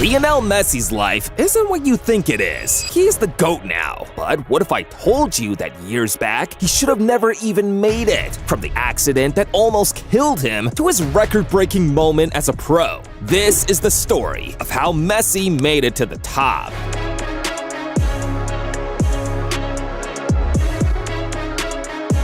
Lionel Messi's life isn't what you think it is. He's the GOAT now. But what if I told you that years back, he should have never even made it? From the accident that almost killed him to his record-breaking moment as a pro. This is the story of how Messi made it to the top.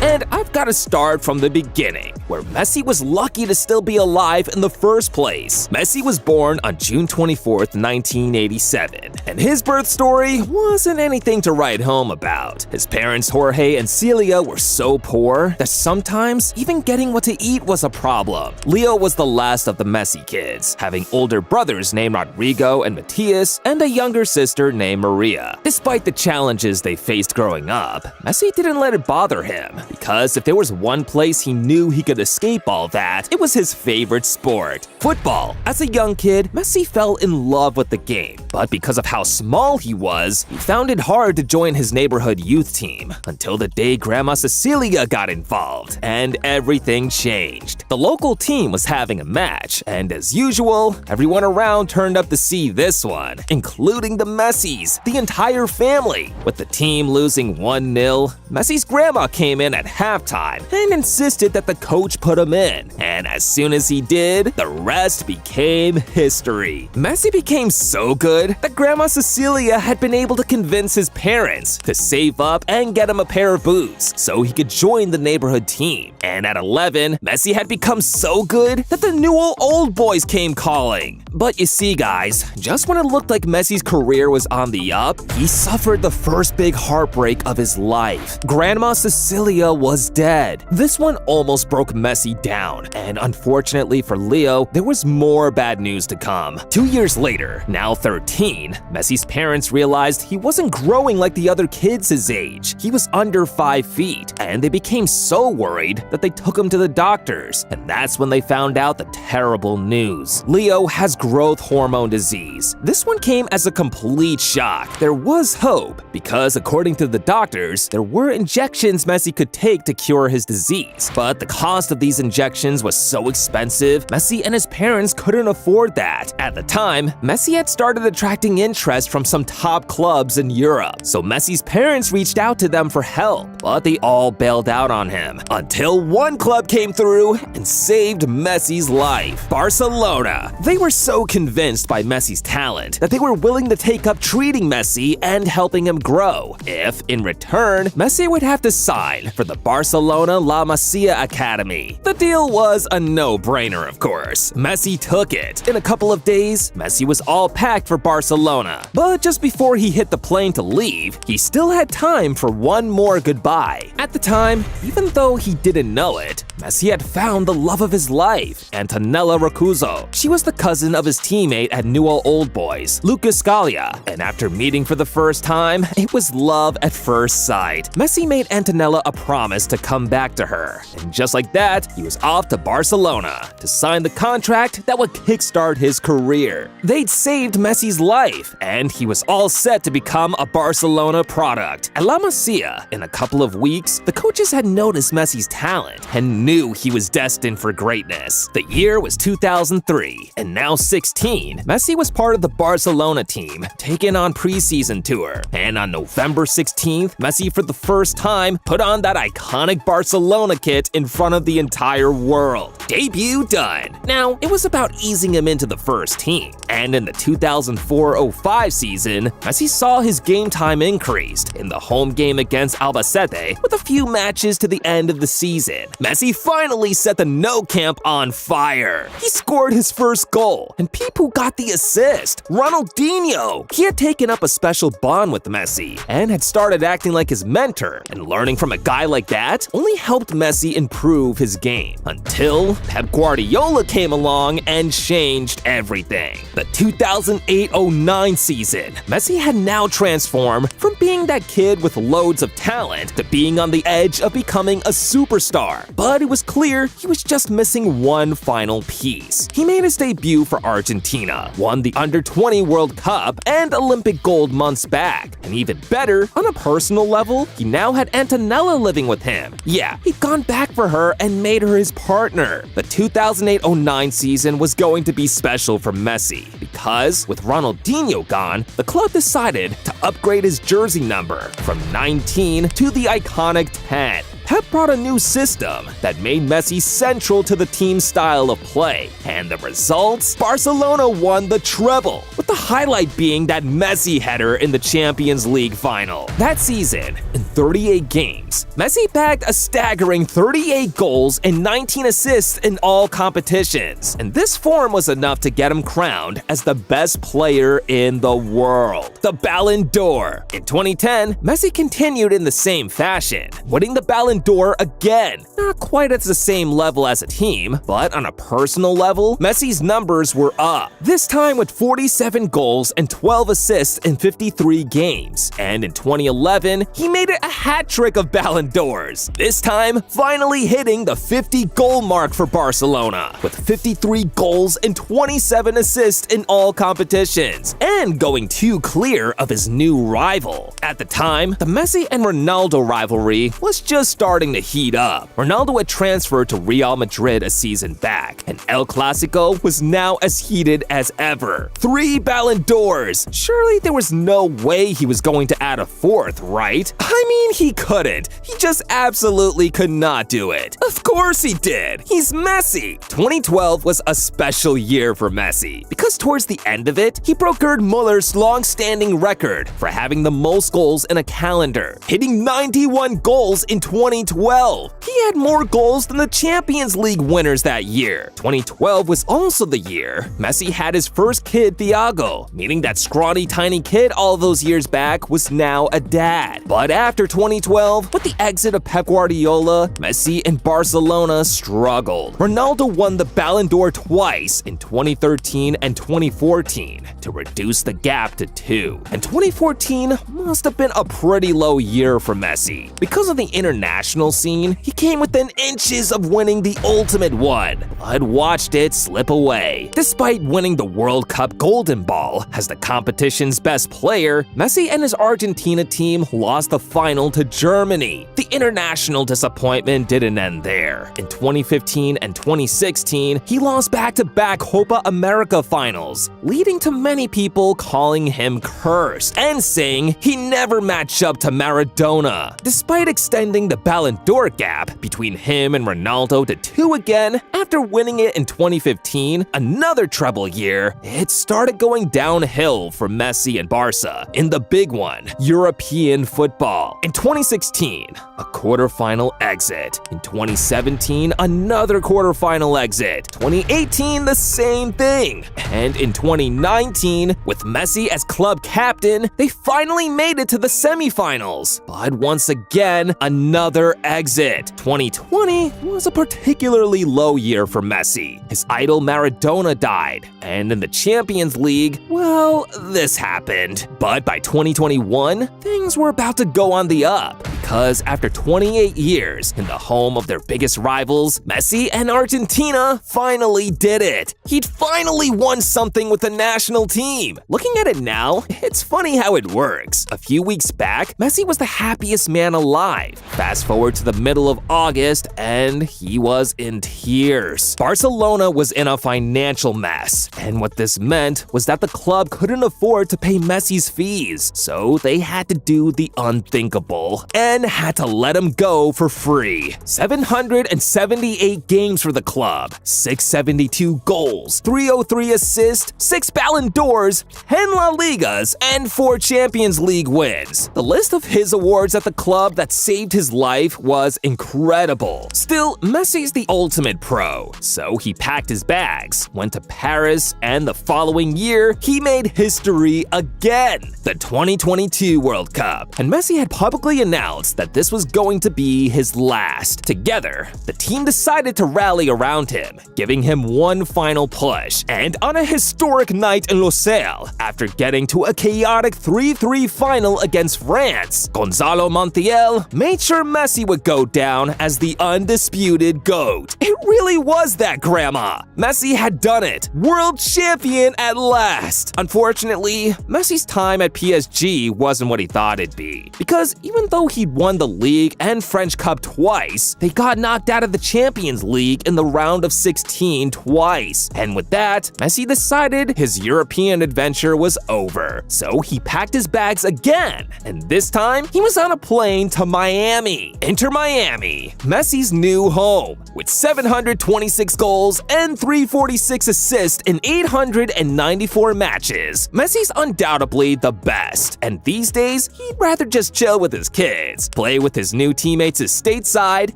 And I've got to start from the beginning, where Messi was lucky to still be alive in the first place. Messi was born on June 24th, 1987, and his birth story wasn't anything to write home about. His parents, Jorge and Celia, were so poor that sometimes even getting what to eat was a problem. Leo was the last of the Messi kids, having older brothers named Rodrigo and Matias, and a younger sister named Maria. Despite the challenges they faced growing up, Messi didn't let it bother him, because if there was one place he knew he could escape all that, it was his favorite sport, football. As a young kid, Messi fell in love with the game, but because of how small he was, he found it hard to join his neighborhood youth team, until the day Grandma Cecilia got involved, and everything changed. The local team was having a match, and as usual, everyone around turned up to see this one, including the Messis, the entire family. With the team losing 1-0, Messi's grandma came in at halftime and insisted that the coach put him in. And as soon as he did, the rest became history. Messi became so good that Grandma Cecilia had been able to convince his parents to save up and get him a pair of boots so he could join the neighborhood team. And at 11, Messi had become so good that the Newell Old Boys came calling. But you see, guys, just when it looked like Messi's career was on the up, he suffered the first big heartbreak of his life. Grandma Cecilia was dead. This one almost broke Messi down, and unfortunately for Leo, there was more bad news to come. 2 years later, now 13, Messi's parents realized he wasn't growing like the other kids his age. He was under 5 feet, and they became so worried that they took him to the doctors, and that's when they found out the terrible news. Leo has growth hormone disease. This one came as a complete shock. There was hope, because according to the doctors, there were injections Messi could take to cure his disease. But the cost of these injections was so expensive, Messi and his parents couldn't afford that. At the time, Messi had started attracting interest from some top clubs in Europe, so Messi's parents reached out to them for help, but they all bailed out on him, until one club came through and saved Messi's life: Barcelona. They were so convinced by Messi's talent that they were willing to take up treating Messi and helping him grow, if, in return, Messi would have to sign for the Barcelona La Masia Academy. The deal was a no-brainer, of course. Messi took it. In a couple of days, Messi was all packed for Barcelona. But just before he hit the plane to leave, he still had time for one more goodbye. At the time, even though he didn't know it, Messi had found the love of his life, Antonella Rocuzzo. She was the cousin of his teammate at Newell Old Boys, Lucas Scalia, and after meeting for the first time, it was love at first sight. Messi made Antonella a promise to come back to her, and just like that, he was off to Barcelona to sign the contract that would kickstart his career. They'd saved Messi's life, and he was all set to become a Barcelona product. At La Masia, in a couple of weeks, the coaches had noticed Messi's talent and knew he was destined for greatness. The year was 2003, and now 16, Messi was part of the Barcelona team, taking on preseason tour. And on November 16th, Messi for the first time put on that iconic Barcelona kit in front of the entire world. Debut done. Now, it was about easing him into the first team, and in the 2004-05 season, Messi saw his game time increased in the home game against Albacete with a few matches to the end of the season. Messi finally set the No Camp on fire. He scored his first goal, and peep who got the assist, Ronaldinho. He had taken up a special bond with Messi and had started acting like his mentor, and learning from a guy like that only helped Messi improve his game, until Pep Guardiola came along and changed everything. The 2008-09 season, Messi had now transformed from being that kid with loads of talent to being on the edge of becoming a superstar. But it was clear he was just missing one final piece. He made his debut for Argentina, won the Under-20 World Cup and Olympic gold months back, and even better, on a personal level, he now had Antonella living with him. Yeah, he'd gone back for her and made her his partner. The 2008-09 season was going to be special for Messi, because, with Ronaldinho gone, the club decided to upgrade his jersey number from 19 to the iconic 10. Pep brought a new system that made Messi central to the team's style of play, and the results? Barcelona won the treble, with the highlight being that Messi header in the Champions League final. That season, in 38 games, Messi bagged a staggering 38 goals and 19 assists in all competitions, and this form was enough to get him crowned as the best player in the world, the Ballon d'Or. In 2010, Messi continued in the same fashion, winning the Ballon d'Or again. Not quite at the same level as a team, but on a personal level, Messi's numbers were up. This time with 47 goals and 12 assists in 53 games. And in 2011, he made it a hat trick of Ballon d'Ors. This time, finally hitting the 50-goal mark for Barcelona, with 53 goals and 27 assists in all competitions, and going too clear of his new rival. At the time, the Messi and Ronaldo rivalry was just starting to heat up. Ronaldo had transferred to Real Madrid a season back, and El Clasico was now as heated as ever. 3 Ballon d'Ors! Surely there was no way he was going to add a 4th, right? I mean, he couldn't. He just absolutely could not do it. Of course he did! He's Messi! 2012 was a special year for Messi, because towards the end of it, he broke Gerd Muller's long-standing record for having the most goals in a calendar, hitting 91 goals in 2012. He had more goals than the Champions League winners that year. 2012 was also the year Messi had his first kid, Thiago, meaning that scrawny tiny kid all those years back was now a dad. But after 2012, with the exit of Pep Guardiola, Messi and Barcelona struggled. Ronaldo won the Ballon d'Or twice in 2013 and 2014 to reduce the gap to 2. And 2014 must have been a pretty low year for Messi. Because of the international scene, he came within inches of winning the ultimate one, but watched it slip away. Despite winning the World Cup Golden Ball as the competition's best player, Messi and his Argentina team lost the final to Germany. The international disappointment didn't end there. In 2015 and 2016, he lost back-to-back Copa America finals, leading to many people calling him cursed and saying he never matched up to Maradona. Despite extending the Ballon d'Or gap between him and Ronaldo to 2 again, after winning it in 2015, another treble year, it started going downhill for Messi and Barca in the big one, European football. In 2016, a quarterfinal exit. In 2017, another quarterfinal exit. 2018, the same thing. And in 2019, with Messi as club captain, they finally made it to the semifinals. But once again, another exit. 2020 was a particularly low year for Messi. His idol Maradona died, and in the Champions League, well, this happened. But by 2021, things were about to go on the up, because after 28 years in the home of their biggest rivals, Messi and Argentina finally did it. He'd finally won something with the national team. Looking at it now, it's funny how it works. A few weeks back, Messi was the happiest man alive. Fast forward to the middle of August, and he was in tears. Barcelona was in a financial mess, and what this meant was that the club couldn't afford to pay Messi's fees, so they had to do the unthinkable and had to let him go for free. 778 games for the club, 672 goals, 303 assists, 6 Ballon d'Ors, 10 La Ligas, and 4 Champions League wins. The list of his awards at the club that saved his life was incredible. Still, Messi's the ultimate pro, so he packed his bags, went to Paris, and the following year, he made history again, the 2022 World Cup. And Messi had publicly announced that this was going to be his last. Together, the team decided to rally around him, giving him one final push. And on a historic night in Lusail, after getting to a chaotic 3-3 final against France, Gonzalo Montiel made sure Messi would go down as the undisputed GOAT. It really was that, Grandma! Messi had done it! World champion at last! Unfortunately, Messi's time at PSG wasn't what he thought it'd be, because even though he won the league and French Cup twice, they got knocked out of the Champions League in the round of 16 twice. And with that, Messi decided his European adventure was over. So he packed his bags again, and this time he was on a plane to Miami. Enter Miami, Messi's new home, with 726 goals and 346 assists in 894 matches. Messi's undoubtedly the best, and these days he'd rather just chill with his kids, play with his new teammates stateside,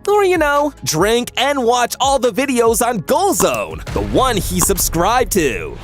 or drink and watch all the videos on Goal Zone, the one he subscribed to.